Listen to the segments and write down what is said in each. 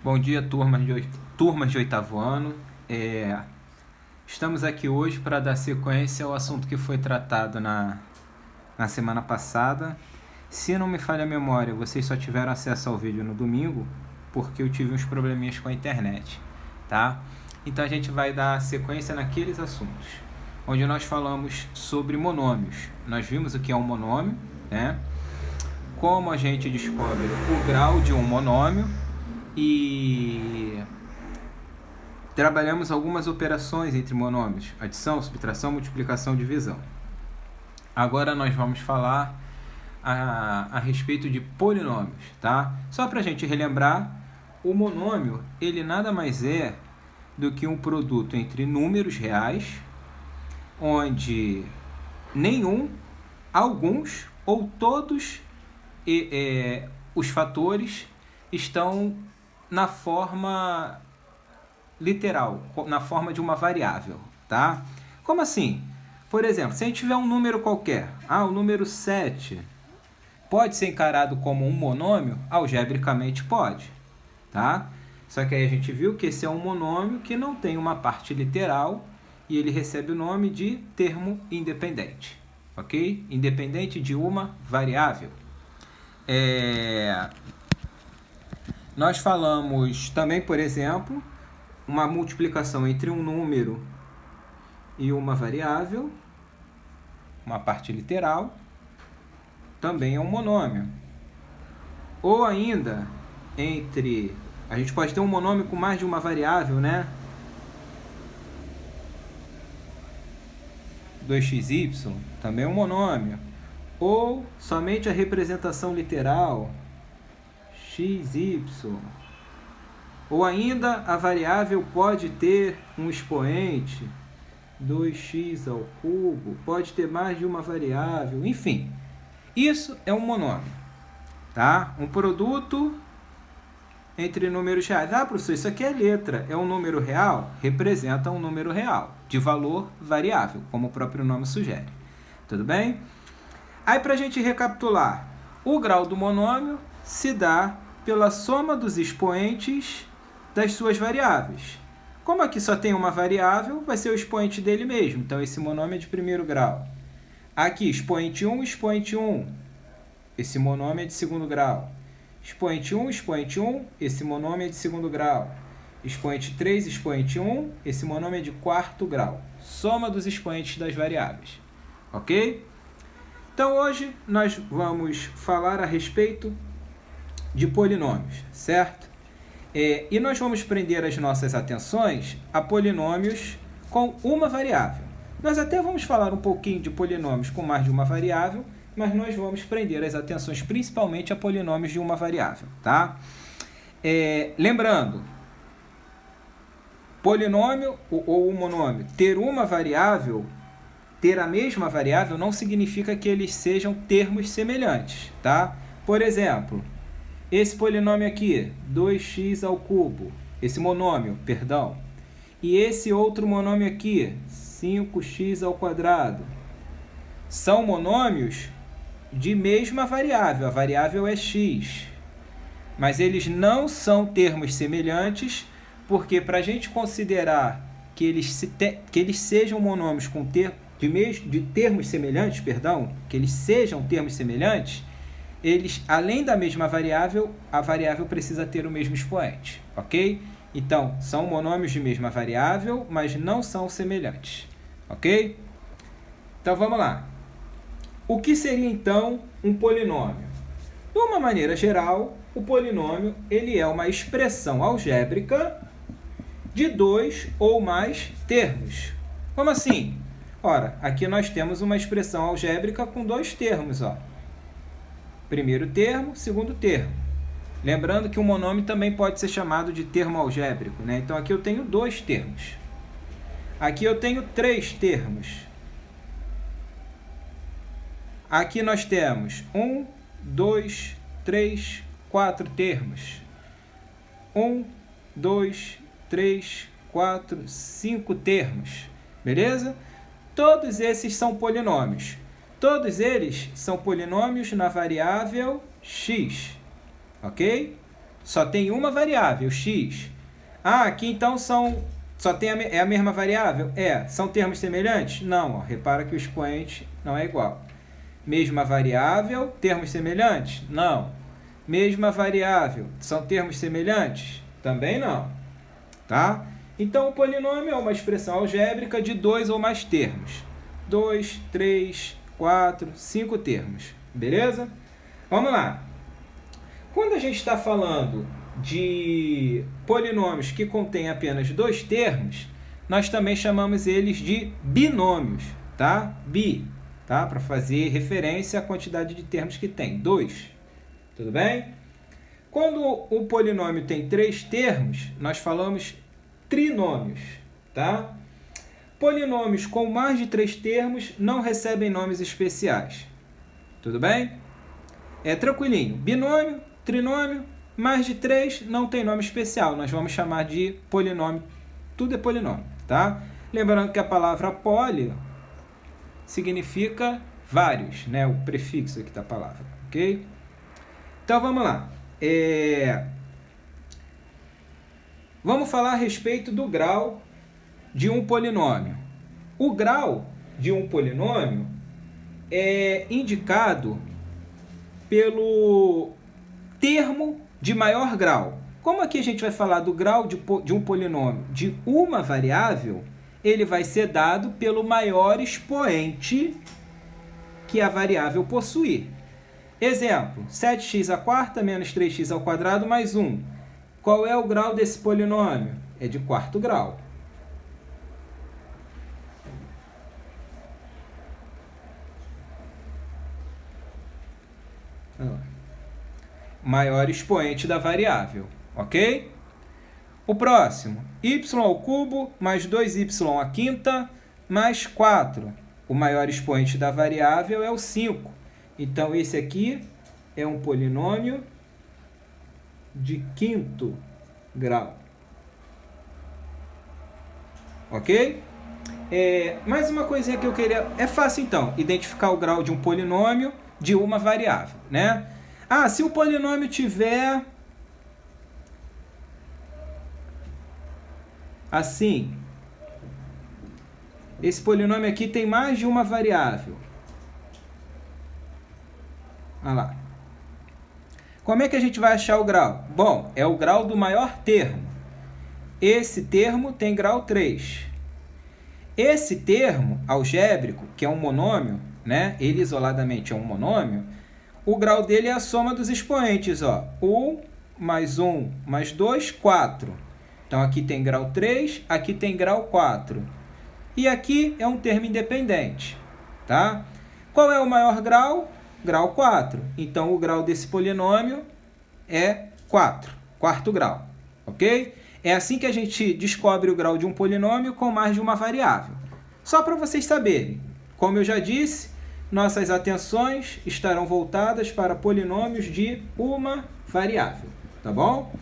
Bom dia, turmas de oitavo ano. Estamos aqui hoje para dar sequência ao assunto que foi tratado na semana passada. Se não me falha a memória, vocês só tiveram acesso ao vídeo no domingo, porque eu tive uns probleminhas com a internet, tá? Então a gente vai dar sequência naqueles assuntos, onde nós falamos sobre monômios. Nós vimos o que é um monômio, né? Como a gente descobre o grau de um monômio e trabalhamos algumas operações entre monômios: adição, subtração, multiplicação, divisão. Agora nós vamos falar a respeito de polinômios, tá? Só para a gente relembrar, o monômio ele nada mais é do que um produto entre números reais, onde nenhum, alguns ou todos os fatores estão na forma literal, na forma de uma variável, tá? Como assim? Por exemplo, se a gente tiver um número qualquer, o número 7 pode ser encarado como um monômio? Algebricamente pode, tá? Só que aí a gente viu que esse é um monômio que não tem uma parte literal e ele recebe o nome de termo independente, ok? Independente de uma variável. Nós falamos também, por exemplo, uma multiplicação entre um número e uma variável, uma parte literal, também é um monômio. Ou ainda, a gente pode ter um monômio com mais de uma variável, né? 2xy também é um monômio. Ou somente a representação literal, xy. Ou ainda a variável pode ter um expoente, 2x ao cubo, pode ter mais de uma variável, enfim. Isso é um monômio, tá? Um produto entre números reais. Professor, isso aqui é letra, é um número real? Representa um número real, de valor variável, como o próprio nome sugere. Tudo bem? Aí, para a gente recapitular, o grau do monômio se dá pela soma dos expoentes das suas variáveis. Como aqui só tem uma variável, vai ser o expoente dele mesmo. Então, esse monômio é de primeiro grau. Aqui, expoente 1, expoente 1. Esse monômio é de segundo grau. Expoente 1, expoente 1. Esse monômio é de segundo grau. Expoente 3, expoente 1. Esse monômio é de quarto grau. Soma dos expoentes das variáveis. Ok? Então, hoje, nós vamos falar a respeito de polinômios, certo? E nós vamos prender as nossas atenções a polinômios com uma variável. Nós até vamos falar um pouquinho de polinômios com mais de uma variável, mas nós vamos prender as atenções principalmente a polinômios de uma variável, tá? Lembrando, polinômio ou monômio, ter uma variável, ter a mesma variável, não significa que eles sejam termos semelhantes, tá? Por exemplo, esse polinômio aqui, 2x ao cubo, esse monômio, perdão, e esse outro monômio aqui, 5x ao quadrado, são monômios de mesma variável, a variável é x, mas eles não são termos semelhantes, porque para a gente considerar que eles sejam monômios de termos semelhantes, que eles sejam termos semelhantes, eles, além da mesma variável, a variável precisa ter o mesmo expoente, ok? Então, são monômios de mesma variável, mas não são semelhantes, ok? Então, vamos lá. O que seria, então, um polinômio? De uma maneira geral, o polinômio ele é uma expressão algébrica de dois ou mais termos. Como assim? Ora, aqui nós temos uma expressão algébrica com dois termos, ó. Primeiro termo, segundo termo. Lembrando que o monômio também pode ser chamado de termo algébrico, né? Então, aqui eu tenho dois termos. Aqui eu tenho três termos. Aqui nós temos 1, 2, 3, 4 termos. 1, 2, 3, 4, 5 termos. Beleza? Todos esses são polinômios. Todos eles são polinômios na variável x. Ok? só tem uma variável, x. Ah, aqui então só tem é a mesma variável? São termos semelhantes? Não, ó, repara que o expoente não é igual. Mesma variável, termos semelhantes? Não. Mesma variável, são termos semelhantes? Também não. Tá? Então, o polinômio é uma expressão algébrica de 2 ou mais termos. 2, 3, 4, 5 termos. Beleza? Vamos lá. Quando a gente está falando de polinômios que contêm apenas 2 termos, nós também chamamos eles de binômios, tá? Tá? Para fazer referência à quantidade de termos que tem, 2. Tudo bem? Quando o polinômio tem 3 termos, nós falamos trinômios, tá? Polinômios com mais de 3 termos não recebem nomes especiais. Tudo bem? É tranquilinho. Binômio, trinômio, mais de 3 não tem nome especial. Nós vamos chamar de polinômio. Tudo é polinômio, tá? Lembrando que a palavra poli significa vários, né? O prefixo aqui da palavra, ok? Então, vamos lá. Vamos falar a respeito do grau de um polinômio. O grau de um polinômio é indicado pelo termo de maior grau. Como aqui a gente vai falar do grau de um polinômio de uma variável, ele vai ser dado pelo maior expoente que a variável possuir. Exemplo, 7x² menos 3x² mais 1. Qual é o grau desse polinômio? É de 4º grau. Maior expoente da variável, ok? O próximo, y² mais 2y² mais 4. O maior expoente da variável é o 5. Então, esse aqui é um polinômio de 5º grau. Ok? Mais uma coisinha que eu queria... É fácil, então, identificar o grau de um polinômio de uma variável, né? Ah, se o polinômio tiver... assim, esse polinômio aqui tem mais de uma variável. Olha lá. Como é que a gente vai achar o grau? Bom, é o grau do maior termo. Esse termo tem grau 3. Esse termo algébrico, que é um monômio, né? Ele isoladamente é um monômio, o grau dele é a soma dos expoentes, ó. 1 mais 1 mais 2, 4. Então, aqui tem grau 3, aqui tem grau 4. E aqui é um termo independente, tá? Qual é o maior grau? Grau 4. Então, o grau desse polinômio é 4, 4º grau, ok? É assim que a gente descobre o grau de um polinômio com mais de uma variável. Só para vocês saberem, como eu já disse, nossas atenções estarão voltadas para polinômios de uma variável, tá bom?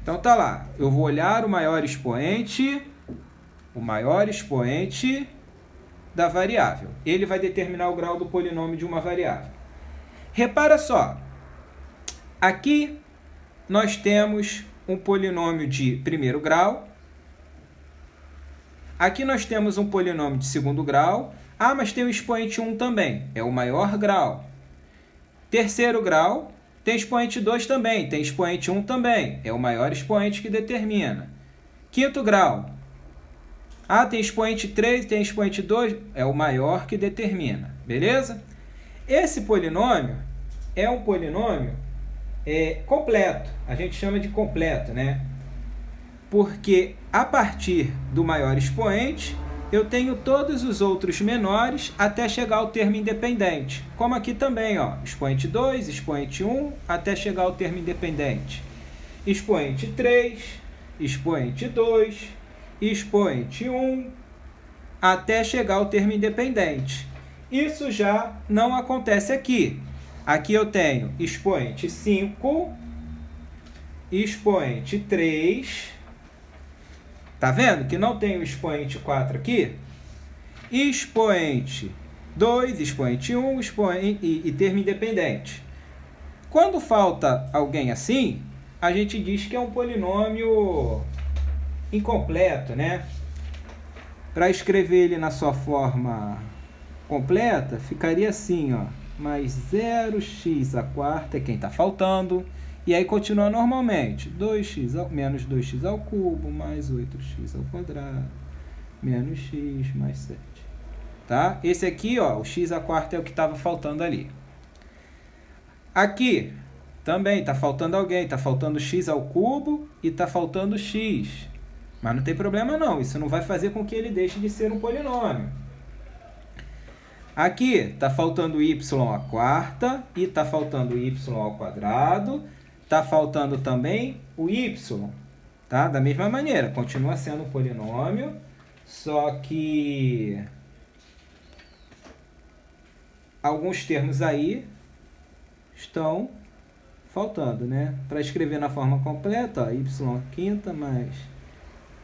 Então, tá lá. Eu vou olhar o maior expoente da variável. Ele vai determinar o grau do polinômio de uma variável. Repara só. Aqui nós temos um polinômio de 1º grau. Aqui nós temos um polinômio de 2º grau. Ah, mas tem o expoente 1 também. É o maior grau. 3º grau. Tem expoente 2 também. Tem expoente 1 também. É o maior expoente que determina. 5º grau. Ah, tem expoente 3, tem expoente 2, é o maior que determina, beleza? Esse polinômio é um polinômio completo, a gente chama de completo, né? Porque a partir do maior expoente, eu tenho todos os outros menores até chegar ao termo independente. Como aqui também, ó, expoente 2, expoente 1, até chegar ao termo independente. Expoente 3, expoente 2... expoente 1, até chegar ao termo independente. Isso já não acontece aqui. Aqui eu tenho expoente 5, expoente 3. Tá vendo que não tem o expoente 4 aqui? Expoente 2, expoente 1, e termo independente. Quando falta alguém assim, a gente diz que é um polinômio incompleto, né? Para escrever ele na sua forma completa, ficaria assim, ó, mais 0x à quarta é quem está faltando, e aí continua normalmente, 2x menos 2x ao cubo, mais 8x ao quadrado, menos x, mais 7. Tá? Esse aqui, ó, o x à quarta é o que estava faltando ali. Aqui, também está faltando alguém, está faltando x ao cubo e está faltando x. Mas não tem problema não, isso não vai fazer com que ele deixe de ser um polinômio. Aqui está faltando y à quarta e está faltando y ao quadrado. Está faltando também o y, tá? Da mesma maneira, continua sendo um polinômio, só que alguns termos aí estão faltando, né? Para escrever na forma completa, ó, y à quinta mais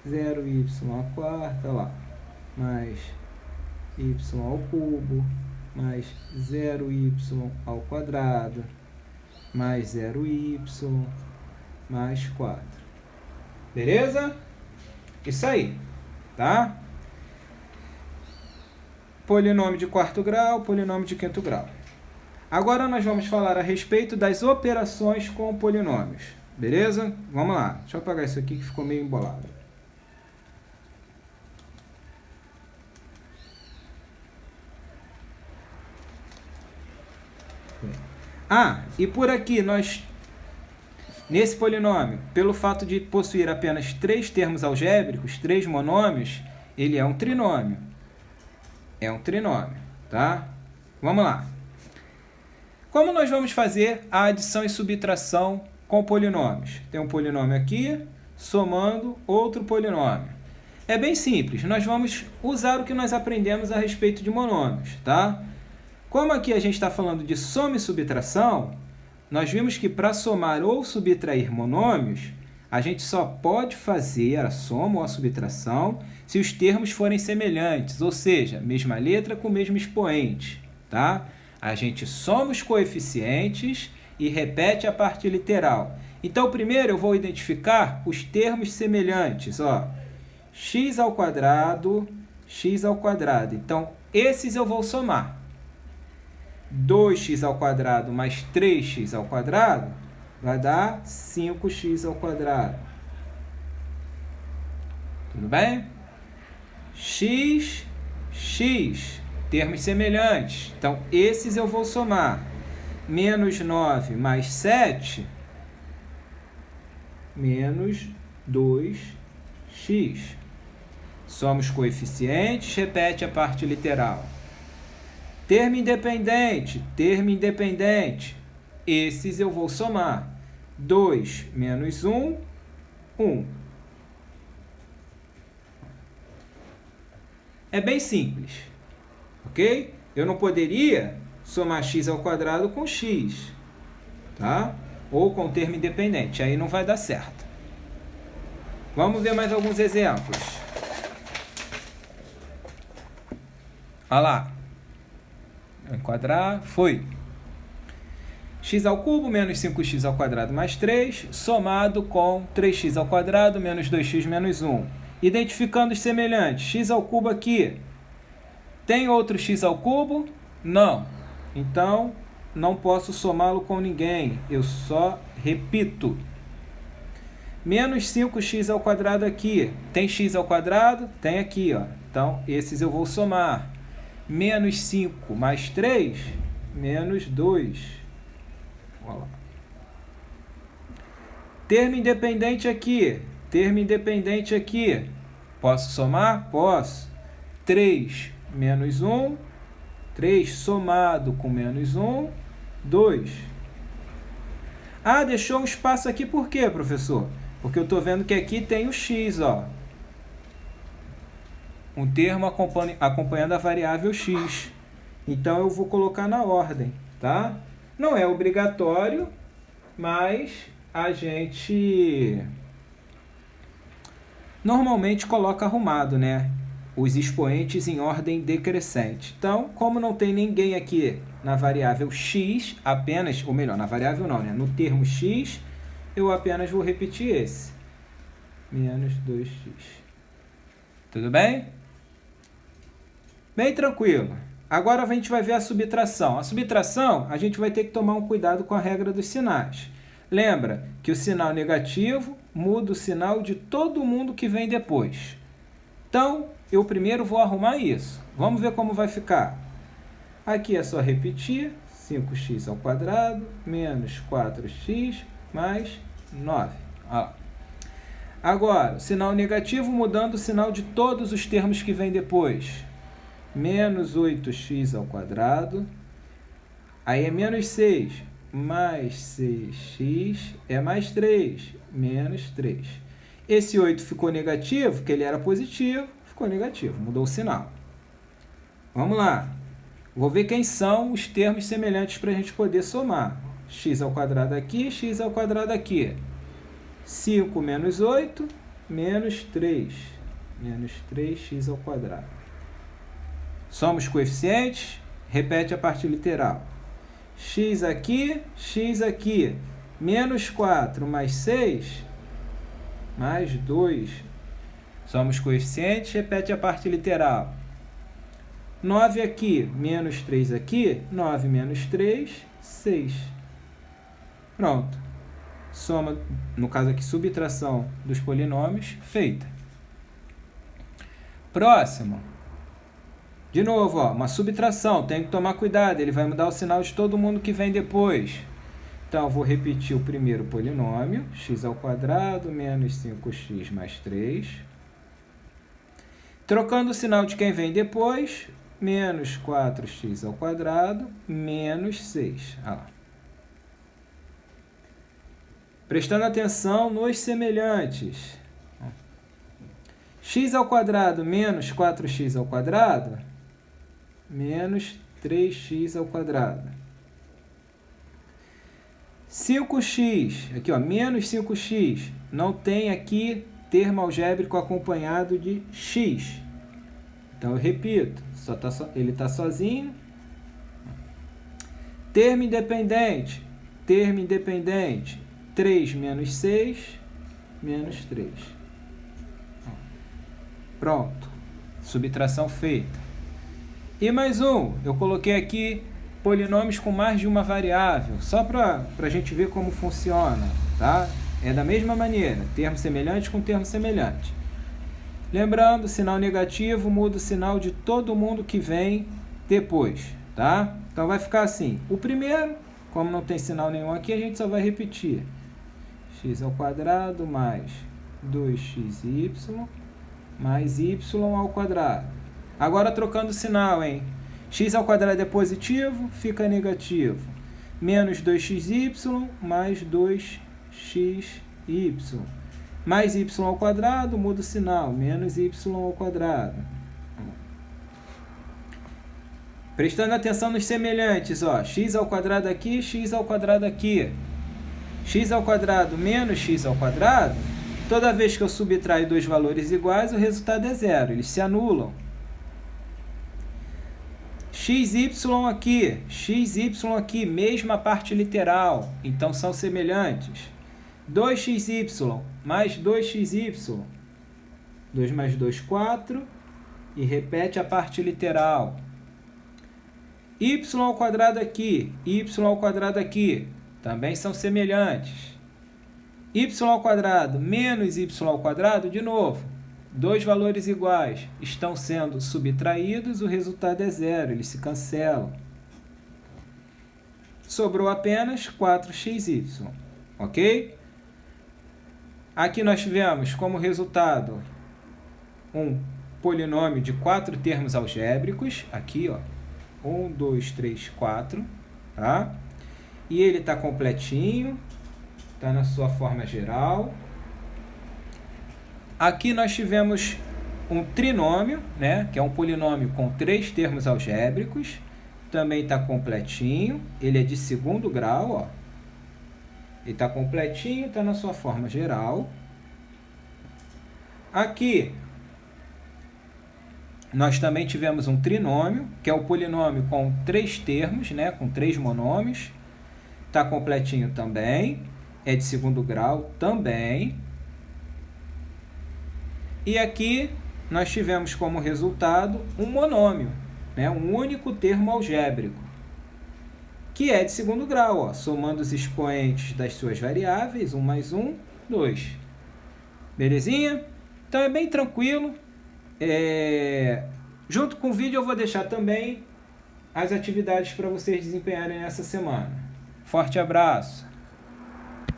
0y à quarta, lá, mais y ao cubo, mais 0y ao quadrado, mais 0y, mais 4. Beleza? Isso aí, tá? Polinômio de quarto grau, polinômio de quinto grau. Agora nós vamos falar a respeito das operações com polinômios. Beleza? Vamos lá. Deixa eu apagar isso aqui que ficou meio embolado. E por aqui nós, nesse polinômio, pelo fato de possuir apenas 3 termos algébricos, 3 monômios, ele é um trinômio. É um trinômio, tá? Vamos lá. Como nós vamos fazer a adição e subtração com polinômios? Tem um polinômio aqui, somando outro polinômio. É bem simples, nós vamos usar o que nós aprendemos a respeito de monômios, tá? Como aqui a gente está falando de soma e subtração, nós vimos que para somar ou subtrair monômios, a gente só pode fazer a soma ou a subtração se os termos forem semelhantes, ou seja, mesma letra com o mesmo expoente, tá? A gente soma os coeficientes e repete a parte literal. Então, primeiro eu vou identificar os termos semelhantes, ó, x ao quadrado, x ao quadrado. Então, esses eu vou somar. 2x ao quadrado mais 3x ao quadrado vai dar 5x ao quadrado. Tudo bem? X, x, termos semelhantes. Então, esses eu vou somar. Menos 9 mais 7, menos 2x. Soma os coeficientes, repete a parte literal. Termo independente, termo independente. Esses eu vou somar. 2 menos 1, 1. É bem simples, ok? Eu não poderia somar x ao quadrado com x, tá? Ou com termo independente, aí não vai dar certo. Vamos ver mais alguns exemplos. Olha lá. Enquadrar, foi. X ao cubo menos 5x ao quadrado mais 3, somado com 3x ao quadrado menos 2x menos 1. Identificando os semelhantes. X ao cubo aqui. Tem outro x ao cubo? Não. Então, não posso somá-lo com ninguém. Eu só repito. Menos 5x ao quadrado aqui. Tem x ao quadrado? Tem aqui, ó. Então, esses eu vou somar. Menos 5 mais 3, menos 2. Olha lá. Termo independente aqui. Termo independente aqui. Posso somar? Posso. 3 menos 1. 3 somado com menos 1, 2. Deixou um espaço aqui por quê, professor? Porque eu estou vendo que aqui tem o x, ó. Um termo acompanhando a variável x. Então, eu vou colocar na ordem, tá? Não é obrigatório, mas a gente normalmente coloca arrumado, né? os expoentes em ordem decrescente. Então, como não tem ninguém aqui na variável x, apenas, ou melhor, na variável não, né? No termo x, eu apenas vou repetir esse. Menos 2x. Tudo bem? Bem tranquilo. Agora a gente vai ver a subtração. A subtração, a gente vai ter que tomar um cuidado com a regra dos sinais. Lembra que o sinal negativo muda o sinal de todo mundo que vem depois. Então, eu primeiro vou arrumar isso. Vamos ver como vai ficar. Aqui é só repetir. 5x ao quadrado menos 4x mais 9. Ó. Agora, o sinal negativo mudando o sinal de todos os termos que vem depois. Menos 8x ao quadrado. Aí é menos 6. Mais 6x é mais 3. Menos 3. Esse 8 ficou negativo, porque ele era positivo. Ficou negativo, mudou o sinal. Vamos lá. Vou ver quem são os termos semelhantes para a gente poder somar. X ao quadrado aqui, x ao quadrado aqui. 5 menos 8, menos 3. Menos 3x ao quadrado. Soma os coeficientes, repete a parte literal. X aqui, menos 4 mais 6, mais 2. Soma os coeficientes, repete a parte literal. 9 aqui, menos 3 aqui, 9 menos 3, 6. Pronto. Soma, no caso aqui, subtração dos polinômios, feita. Próximo. De novo, ó, uma subtração, tem que tomar cuidado, ele vai mudar o sinal de todo mundo que vem depois. Então, eu vou repetir o primeiro polinômio, x ao quadrado menos 5x mais 3. Trocando o sinal de quem vem depois, menos 4x ao quadrado menos 6. Olha lá. Prestando atenção nos semelhantes. X ao quadrado menos 4x ao quadrado menos 3x ao quadrado. 5x, aqui ó, menos 5x, não tem aqui termo algébrico acompanhado de x. Então eu repito, ele está sozinho. Termo independente, 3 menos 6, menos 3. Pronto, subtração feita. E mais um, eu coloquei aqui polinômios com mais de uma variável, só para a gente ver como funciona, tá? É da mesma maneira, termo semelhante com termo semelhante. Lembrando, sinal negativo muda o sinal de todo mundo que vem depois, tá? Então vai ficar assim, o primeiro, como não tem sinal nenhum aqui, a gente só vai repetir. X ao quadrado mais 2xy mais y ao quadrado. Agora trocando o sinal, hein? X ao quadrado é positivo, fica negativo. Menos 2xy mais 2xy. Mais y ao quadrado, muda o sinal. Menos y ao quadrado. Prestando atenção nos semelhantes, ó. X ao quadrado aqui, x ao quadrado aqui. X ao quadrado menos x ao quadrado, toda vez que eu subtraio dois valores iguais, o resultado é zero. Eles se anulam. xy aqui, mesma parte literal, então são semelhantes. 2xy mais 2xy, 2 mais 2, 4, e repete a parte literal. Y ao quadrado aqui, y ao quadrado aqui, também são semelhantes. Y ao quadrado menos y ao quadrado, de novo. Dois valores iguais estão sendo subtraídos, o resultado é zero, eles se cancelam. Sobrou apenas 4xy, ok? Aqui nós tivemos como resultado um polinômio de 4 termos algébricos, aqui ó, 1, 2, 3, 4, tá? E ele está completinho, está na sua forma geral. Aqui nós tivemos um trinômio, né, que é um polinômio com 3 termos algébricos, também está completinho, ele é de segundo grau, ó. Ele está completinho, está na sua forma geral. Aqui, Nós também tivemos um trinômio, que é o polinômio com 3 termos, né, com 3 monômios. Está completinho também. É de segundo grau também. E aqui nós tivemos como resultado um monômio, né, um único termo algébrico, que é de segundo grau, ó, somando os expoentes das suas variáveis, 1 mais 1, 2. Belezinha? Então é bem tranquilo. Junto com o vídeo eu vou deixar também as atividades para vocês desempenharem essa semana. Forte abraço!